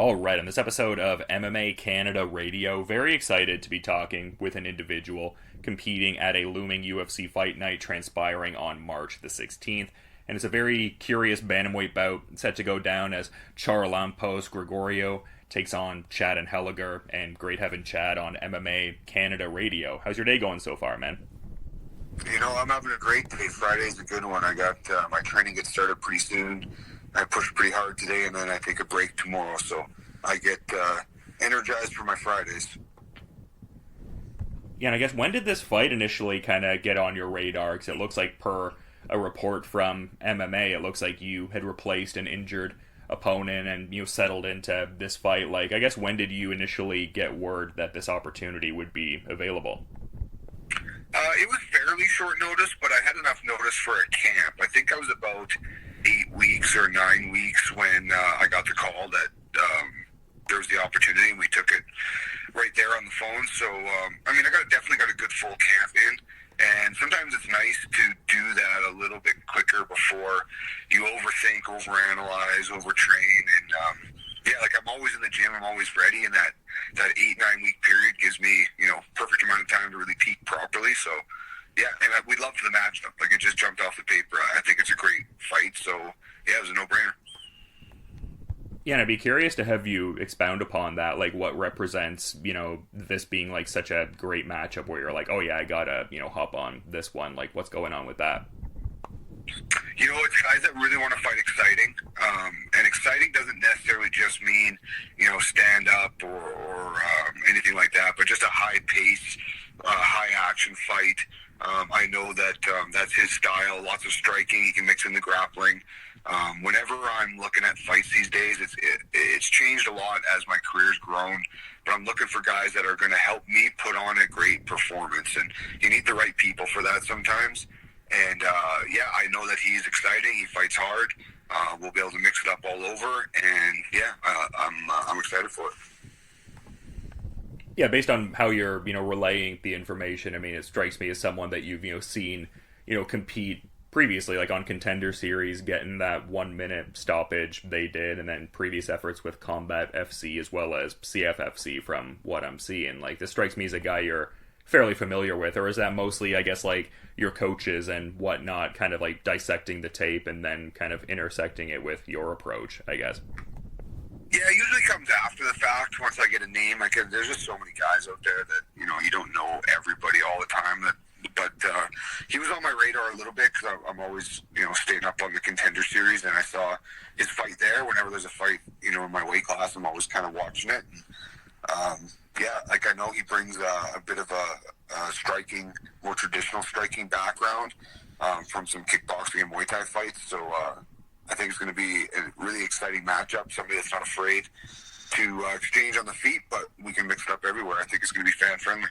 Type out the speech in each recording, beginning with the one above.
All right, on this episode of MMA Canada Radio, very excited to be talking with an individual competing at a looming UFC fight night transpiring on March the 16th. And it's a very curious bantamweight bout set to go down as Charalampos Grigoriou takes on Chad Anheliger, and great having Chad on MMA Canada Radio. How's your day going so far, man? I'm having a great day. Friday's a good one. I got my training gets started pretty soon. I pushed pretty hard today, and then I take a break tomorrow, so I get energized for my Fridays. Yeah, and I guess when did this fight initially kind of get on your radar? Because it looks like, per a report from MMA, it looks like you had replaced an injured opponent and settled into this fight. Like, I guess when did you initially get word that this opportunity would be available? It was fairly short notice, but I had enough notice for a camp. I think I was about 8 weeks or 9 weeks when I got the call that there was the opportunity, and we took it right there on the phone. So, I definitely got a good full camp in, and sometimes it's nice to do that a little bit quicker before you overthink, overanalyze, overtrain, and I'm always in the gym, I'm always ready, and that 8-9 week period gives me, perfect amount of time to really peak properly. So, yeah, and we loved the matchup. Like, it just jumped off the paper. I think it's a great fight, so, yeah, it was a no-brainer. Yeah, and I'd be curious to have you expound upon that, like what represents, this being like such a great matchup where you're like, oh yeah, I gotta, hop on this one. Like, what's going on with that? It's guys that really want to fight exciting. And exciting doesn't necessarily just mean, stand up or anything like that, but just a high pace, high action fight. I know that that's his style, lots of striking. He can mix in the grappling. Whenever I'm looking at fights these days, it's changed a lot as my career's grown, but I'm looking for guys that are going to help me put on a great performance, and you need the right people for that sometimes. And I know that he's exciting. He fights hard. We'll be able to mix it up all over, and I'm excited for it. Yeah, based on how you're relaying the information, it strikes me as someone that you've seen compete previously, like on Contender Series, getting that 1 minute stoppage they did, and then previous efforts with Combat FC as well as CFFC. From what I'm seeing, like, this strikes me as a guy you're fairly familiar with, or is that mostly, I guess, like your coaches and whatnot, kind of like dissecting the tape and then kind of intersecting it with your approach, I guess? Yeah, it usually comes after the fact. Once I get a name, there's just so many guys out there that you don't know everybody all the time. But he was on my radar a little bit because I'm always staying up on the Contender Series, and I saw his fight there. Whenever there's a fight in my weight class, I'm always kind of watching it. And, I know he brings a bit of a striking, more traditional striking background from some kickboxing and Muay Thai fights. So I think it's going to be a really exciting matchup. Somebody that's not afraid to exchange on the feet, but we can mix it up everywhere. I think it's going to be fan-friendly.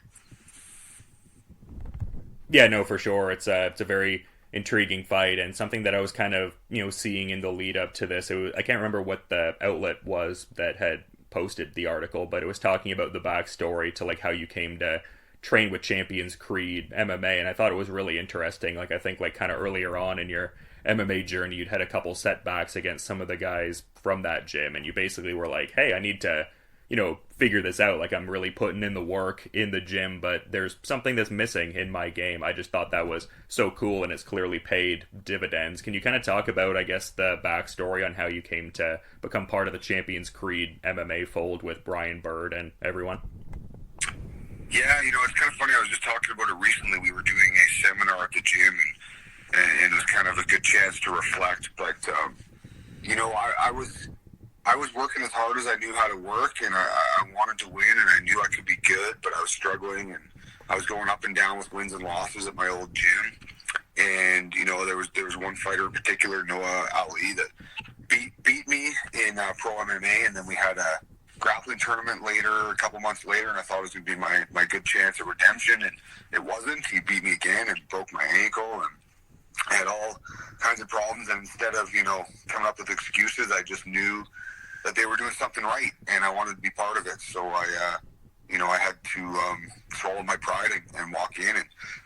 Yeah, no, for sure. It's a very intriguing fight, and something that I was kind of seeing in the lead up to this. I can't remember what the outlet was that had posted the article, but it was talking about the backstory to like how you came to train with Champions Creed MMA, and I thought it was really interesting. Like, I think like kind of earlier on in your MMA journey, you'd had a couple setbacks against some of the guys from that gym, and you basically were like, hey, I need to figure this out. Like, I'm really putting in the work in the gym, but there's something that's missing in my game. I just thought that was so cool, and it's clearly paid dividends. Can you kind of talk about, I guess, the backstory on how you came to become part of the Champions Creed MMA fold with Brian Bird and everyone? Yeah, it's kind of funny. I was just talking about it recently. We were doing a seminar at the gym, and it was kind of a good chance to reflect. But, I was working as hard as I knew how to work, and I wanted to win, and I knew I could be good, but I was struggling, and I was going up and down with wins and losses at my old gym. And there was one fighter in particular, Noah Ali, that beat me in pro MMA, and then we had a grappling tournament later, a couple months later, and I thought it was going to be my good chance at redemption, and it wasn't. He beat me again and broke my ankle, and I had all kinds of problems. And instead of coming up with excuses, I just knew that they were doing something right, and I wanted to be part of it. So I had to swallow my pride and walk in. And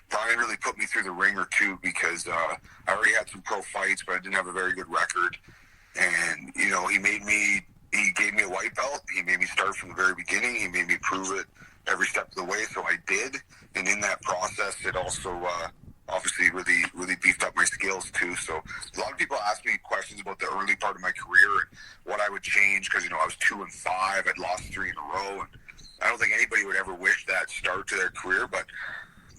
Brian really put me through the ringer too, because I already had some pro fights, but I didn't have a very good record. And he made me he gave me a white belt. He made me start from the very beginning. He made me prove it every step of the way, so I did. And in that process, it also obviously really beefed up my skills too. So a lot of people ask me questions about the early part of my career and what I would change, because I was 2-5. I'd lost 3 in a row, and I don't think anybody would ever wish that start to their career. But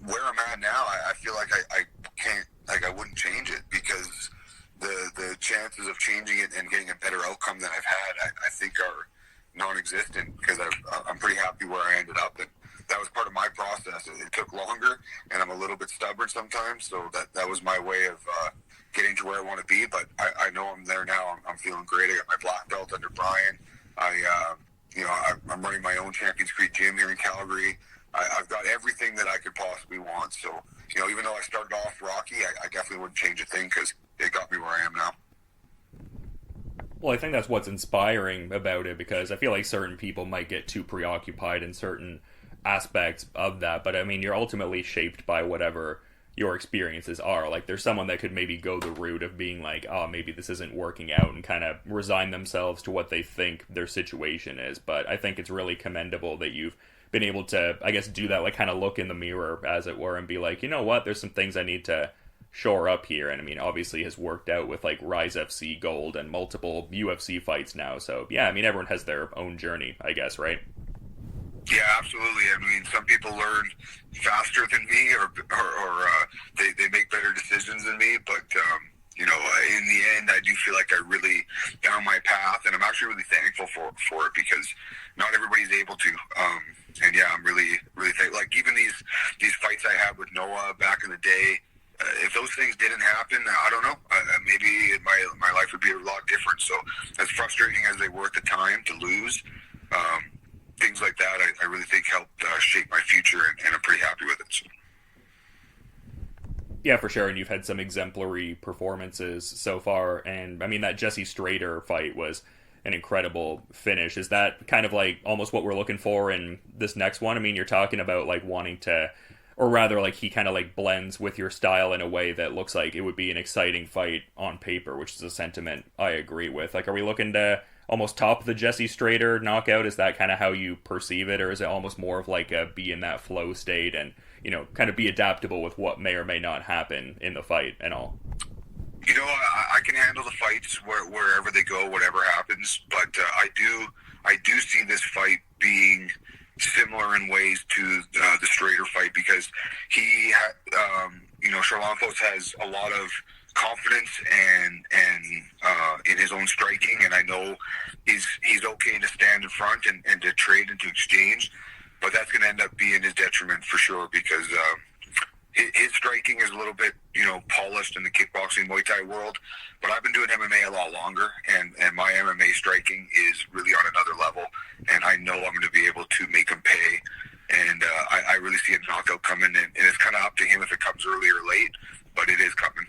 where I'm at now, I feel like I can't, I wouldn't change it, because the chances of changing it and getting a better outcome than I've had, I think are non-existent, because I'm pretty happy where I ended up. And that was part of my process. It took longer, and I'm a little bit stubborn sometimes, so that was my way of getting to where I want to be. But I know I'm there now. I'm feeling great. I got my black belt under Brian. I'm running my own Champions Creek gym here in Calgary. I've got everything that I could possibly want. So, even though I started off rocky, I definitely wouldn't change a thing, because it got me where I am now. Well, I think that's what's inspiring about it, because I feel like certain people might get too preoccupied in certain aspects of that, but I mean, you're ultimately shaped by whatever your experiences are. Like, there's someone that could maybe go the route of being like, oh, maybe this isn't working out, and kind of resign themselves to what they think their situation is. But I think it's really commendable that you've been able to, I guess, do that, like, kind of look in the mirror, as it were, and be like, you know what, there's some things I need to shore up here. And I mean, obviously has worked out with like Rise FC Gold and multiple UFC fights now. So yeah, I mean, everyone has their own journey, I guess, right? Yeah, absolutely. I mean, some people learn faster than me, or they make better decisions than me. But in the end, I do feel like I really found my path, and I'm actually really thankful for it, because not everybody's able to. And yeah, I'm really thankful. Like, even these fights I had with Noah back in the day. If those things didn't happen, I don't know. Maybe my life would be a lot different. So, as frustrating as they were at the time to lose, things like that, I really think helped shape my future, and I'm pretty happy with it. So. Yeah, for sure. And you've had some exemplary performances so far. And I mean, that Jesse Strader fight was an incredible finish. Is that kind of like almost what we're looking for in this next one? I mean, you're talking about like wanting to, or rather, like, he kind of like blends with your style in a way that looks like it would be an exciting fight on paper, which is a sentiment I agree with. Like, are we looking to almost top the Jesse Strader knockout? Is that kind of how you perceive it, or is it almost more of like a be in that flow state and, kind of be adaptable with what may or may not happen in the fight and all? I can handle the fights wherever they go, whatever happens, but I do see this fight being similar in ways to the Strader fight, because he, Charalampos has a lot of confidence and in his own striking, and I know he's okay to stand in front and to trade and to exchange, but that's going to end up being his detriment for sure, because his striking is a little bit, polished in the kickboxing Muay Thai world, but I've been doing MMA a lot longer, and my MMA striking is really on another level, and I know I'm going to be able to make him pay, and I really see a knockout coming, and it's kind of up to him if it comes early or late, but it is coming.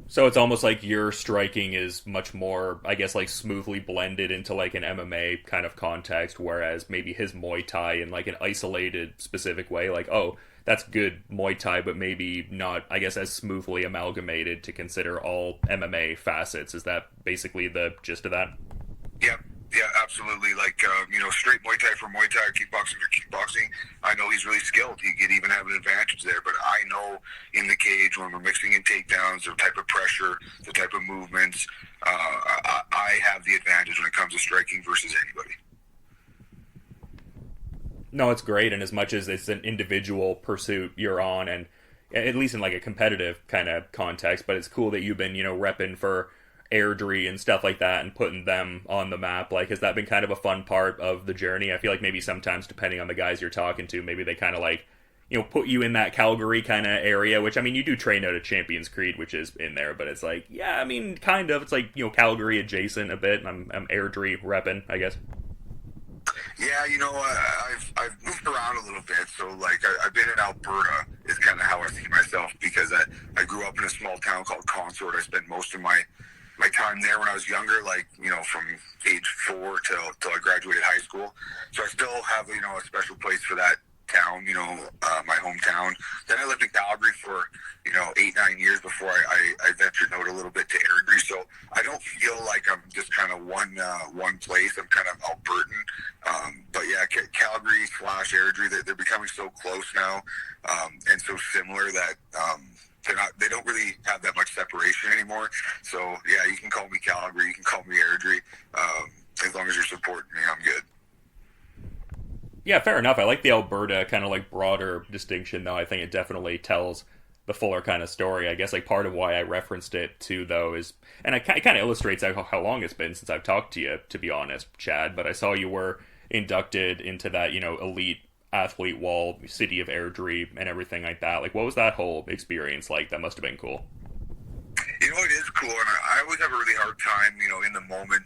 So it's almost like your striking is much more, I guess, like smoothly blended into like an MMA kind of context, whereas maybe his Muay Thai in like an isolated specific way, like, oh, that's good Muay Thai, but maybe not, I guess, as smoothly amalgamated to consider all MMA facets. Is that basically the gist of that? Yeah, absolutely. Like, straight Muay Thai for Muay Thai, or kickboxing for kickboxing, I know he's really skilled. He could even have an advantage there, but I know in the cage, when we're mixing in takedowns, the type of pressure, the type of movements, I have the advantage when it comes to striking versus anybody. No, it's great, and as much as it's an individual pursuit you're on, and at least in like a competitive kind of context, but it's cool that you've been, repping for Airdrie and stuff like that and putting them on the map. Like, has that been kind of a fun part of the journey? I feel like maybe sometimes, depending on the guys you're talking to, maybe they kind of like, put you in that Calgary kind of area, which, I mean, you do train out of Champions Creek, which is in there, but it's like, yeah, I mean, kind of, it's like, Calgary adjacent a bit, and I'm Airdrie repping, I guess. Yeah, I've moved around a little bit, so like I've been in Alberta is kind of how I see myself, because I grew up in a small town called Consort. I spent most of my time there when I was younger, like, from age 4 till I graduated high school. So I still have, a special place for that town, my hometown. Then I lived in Calgary for, 8-9 years before I ventured out a little bit to Airdrie. So I don't feel like I'm just kind of one place. I'm kind of Albertan. But yeah, Calgary / Airdrie, they're becoming so close now, and so similar that they don't really have that much separation anymore. So yeah, you can call me Calgary, you can call me Airdrie. As long as you're supporting me, I'm good. Yeah, fair enough. I like the Alberta kind of like broader distinction, though. I think it definitely tells the fuller kind of story. I guess like part of why I referenced it too, though, is, and it kind of illustrates how long it's been since I've talked to you, to be honest, Chad. But I saw you were inducted into that, elite athlete wall, city of Airdrie, and everything like that. Like, what was that whole experience like? That must have been cool. It is cool, and I always have a really hard time, in the moment,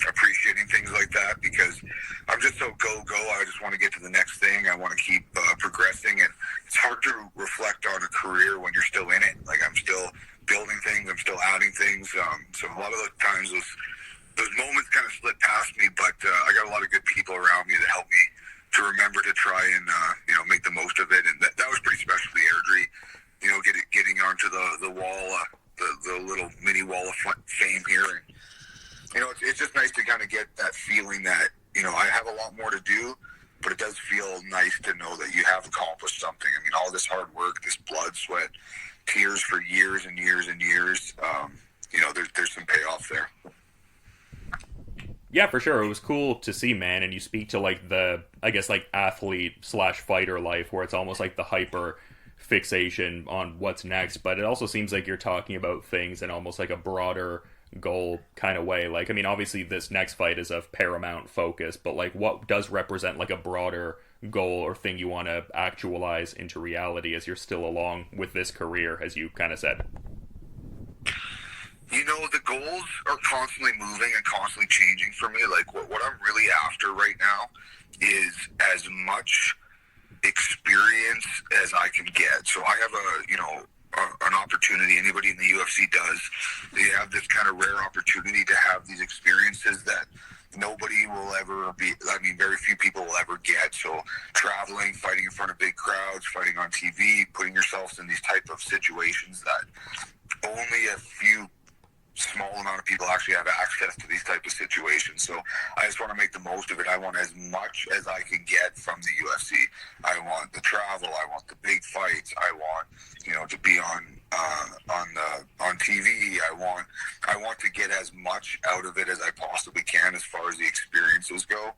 appreciating things like that, because I'm just so go. I just want to get to the next thing. I want to keep progressing, and it's hard to reflect on a career when you're still in it. Like, I'm still building things, I'm still adding things. So a lot of the times those moments kind of slip past me, but I got a lot of good people around me that help me to remember to try and make the most of it. And that was pretty special, the Airdrie, getting onto the wall, the little mini wall of fame here. And it's just nice to kind of get that feeling that, I have a lot more to do, but it does feel nice to know that you have accomplished something. I mean, all this hard work, this blood, sweat, tears for years and years and years, there's some payoff there. Yeah, for sure. It was cool to see, man. And you speak to like the, I guess, like athlete / fighter life, where it's almost like the hyper fixation on what's next. But it also seems like you're talking about things in almost like a broader goal kind of way. Like, I mean, obviously this next fight is of paramount focus, but like what does represent like a broader goal or thing you want to actualize into reality as you're still along with this career, as you kind of said? The goals are constantly moving and constantly changing for me. Like, what I'm really after right now is as much experience as I can get. So I have an opportunity. Anybody in the UFC does. They have this kind of rare opportunity to have these experiences that nobody will ever be. I mean, very few people will ever get. So traveling, fighting in front of big crowds, fighting on TV, putting yourselves in these type of situations that only a few small amount of people actually have access to these type of situations. So I just want to make the most of it. I want as much as I can get from the UFC. I want the travel. I want the big fights. I want, to be on TV. I want to get as much out of it as I possibly can as far as the experiences go.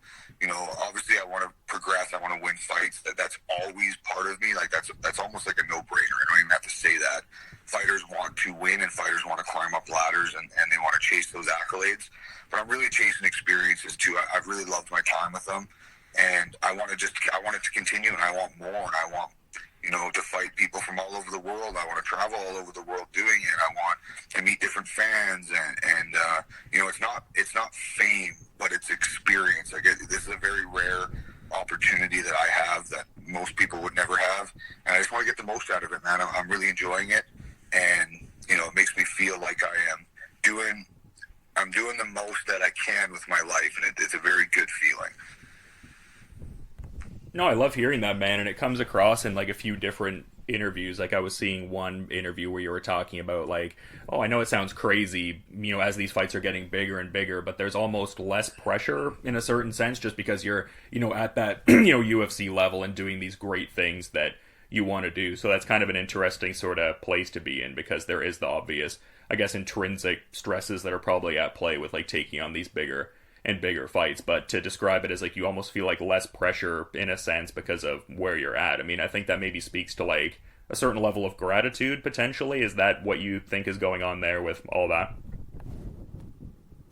Obviously I want to progress. I want to win fights. That's always part of me. Like that's almost like a no-brainer. I don't even have to say that. Fighters want to win and fighters want to climb up ladders and they want to chase those accolades. But I'm really chasing experiences too. I've really loved my time with them, and I want it to continue, and I want more, and I want, to fight people from all over the world. I want to travel all over the world doing it. I want to meet different fans, and it's not fame, but it's experience. This is a very rare opportunity that I have that most people would never have, and I just want to get the most out of it, man. I'm really enjoying it. And, it makes me feel like I'm doing the most that I can with my life, and it's a very good feeling. No, I love hearing that, man, and it comes across in like a few different interviews. Like I was seeing one interview where you were talking about like, oh, I know it sounds crazy, as these fights are getting bigger and bigger, but there's almost less pressure in a certain sense just because you're, at that, UFC level and doing these great things that you want to do. So that's kind of an interesting sort of place to be in, because there is the obvious, I guess, intrinsic stresses that are probably at play with like taking on these bigger and bigger fights. But to describe it as like you almost feel like less pressure in a sense because of where you're at. I mean, I think that maybe speaks to like a certain level of gratitude potentially. Is that what you think is going on there with all that?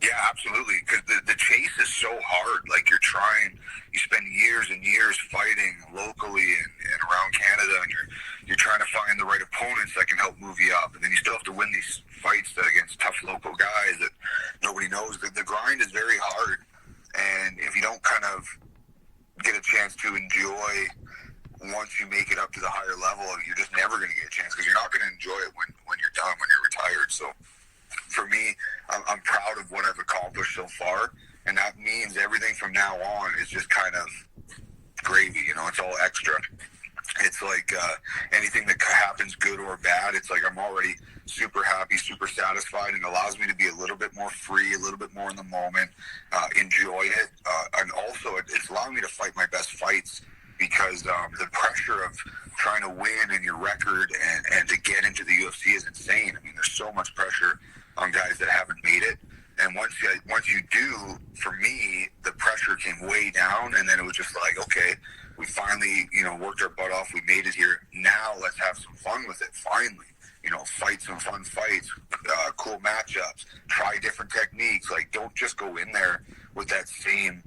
Yeah, absolutely. Because the chase is so hard. Like you spend years and years fighting locally and around Canada, and you're trying to find the right opponents that can help move you up. And then you still have to win these fights against tough local guys that nobody knows. The grind is very hard. And if you don't kind of get a chance to enjoy once you make it up to the higher level, you're just never going to get a chance, because you're not going to enjoy it when you're done, when you're retired. So for me, I'm proud of what I've accomplished so far, and that means everything from now on is just kind of gravy. It's all extra. It's like anything that happens, good or bad, it's like I'm already super happy, super satisfied, and allows me to be a little bit more free, a little bit more in the moment, enjoy it. And also, it's allowing me to fight my best fights, because the pressure of trying to win and your record and to get into the UFC is insane. I mean, there's so much pressure on guys that haven't made it. And once you do, for me, the pressure came way down, and then it was just like, okay, we finally, worked our butt off. We made it here. Now let's have some fun with it. Finally, fight some fun fights, cool matchups, try different techniques. Like, don't just go in there with that same,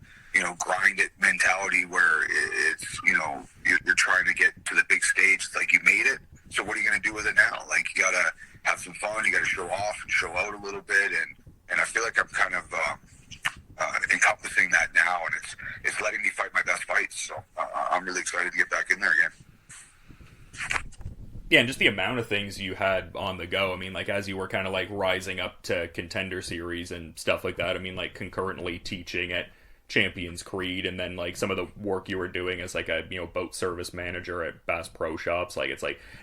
grind it mentality where it's, you're trying to get to the big stage. It's like, you made it. So what are you going to do with it now? Like, you got to have some fun. You got to show off and show out a little bit. And I feel like I'm kind of encompassing that now, and it's letting me fight my best fights. So I'm really excited to get back in there again. Yeah, and just the amount of things you had on the go. I mean, like, as you were kind of like rising up to Contender Series and stuff like that, I mean, like, concurrently teaching at Champions Creed, and then like some of the work you were doing as like a boat service manager at Bass Pro Shops. Like, it's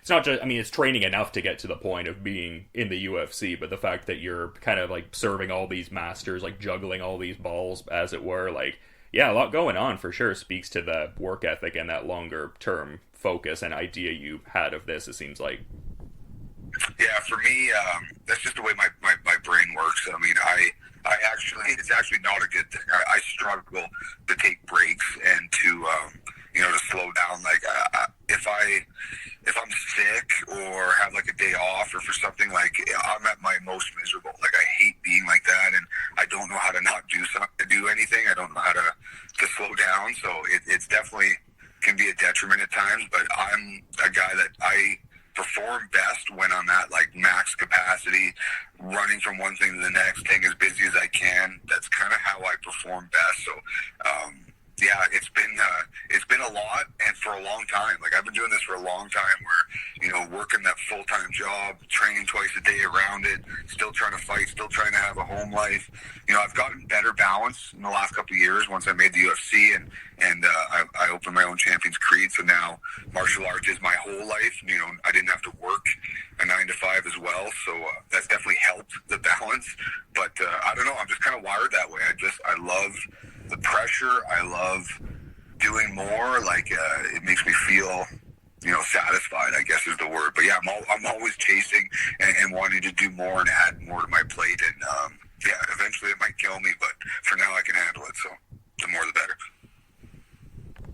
not just, I mean, it's training enough to get to the point of being in the UFC, but the fact that you're kind of like serving all these masters, like juggling all these balls, as it were, like, yeah, a lot going on for sure. Speaks to the work ethic and that longer term focus and idea you had of this, it seems like. Yeah, for me, that's just the way my brain works. I mean, it's actually not a good thing. I struggle to take breaks and to to slow down. Like, if I'm sick or have like a day off or for something, like, I'm at my most miserable. Like, I hate being like that, and I don't know how to not do anything. I don't know how to slow down. So it's definitely can be a detriment at times. But I'm a guy that I perform best when I'm at like max capacity, running from one thing to the next, staying as busy as I can. That's kind of how I perform best. So yeah, it's been a lot, and for a long time. Like, I've been doing this for a long time, where working that full-time job, training twice a day around it, still trying to fight, still trying to have a home life. I've gotten better balance in the last couple of years once I made the UFC, and I opened my own Champions Creed. So now martial arts is my whole life. I didn't have to work a 9-to-5 as well, so that's definitely helped the balance. But I don't know, I'm just kind of wired that way. I love the pressure. I love doing more. Like, it makes me feel, satisfied, I guess is the word. But yeah, I'm always chasing and wanting to do more and add more to my plate. And yeah, eventually it might kill me, but for now I can handle it. So the more the better.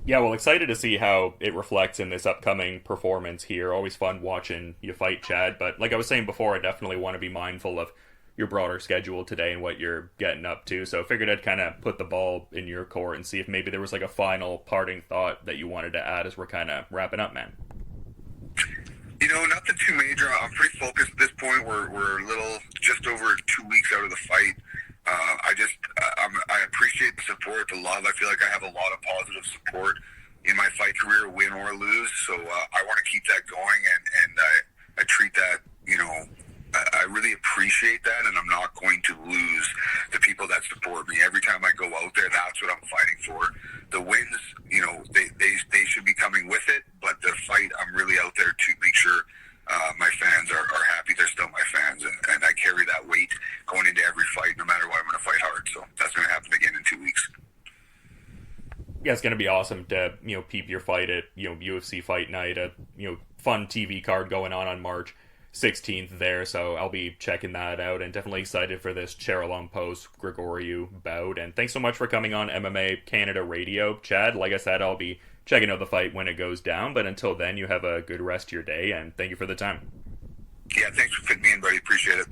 Yeah, well, excited to see how it reflects in this upcoming performance here. Always fun watching you fight, Chad. But like I was saying before, I definitely want to be mindful of your broader schedule today and what you're getting up to. So I figured I'd kind of put the ball in your court and see if maybe there was like a final parting thought that you wanted to add as we're kind of wrapping up, man. Nothing too major. I'm pretty focused at this point. We're a little, just over 2 weeks out of the fight. I appreciate the support, the love. I feel like I have a lot of positive support in my fight career, win or lose. So I want to keep that going, and I treat that, I really appreciate that, and I'm not going to lose the people that support me. Every time I go out there, that's what I'm fighting for. The wins, they should be coming with it, but the fight, I'm really out there to make sure my fans are happy. They're still my fans, and I carry that weight going into every fight, no matter what. I'm going to fight hard, so that's going to happen again in 2 weeks. Yeah, it's going to be awesome to, peep your fight at, UFC Fight Night, a, fun TV card going on March 16th there, so I'll be checking that out, and definitely excited for this Charalampos Grigoriou bout. And thanks so much for coming on MMA Canada Radio, Chad. Like I said, I'll be checking out the fight when it goes down, but until then, you have a good rest of your day, and thank you for the time. Yeah, thanks for fitting me in, buddy. Appreciate it.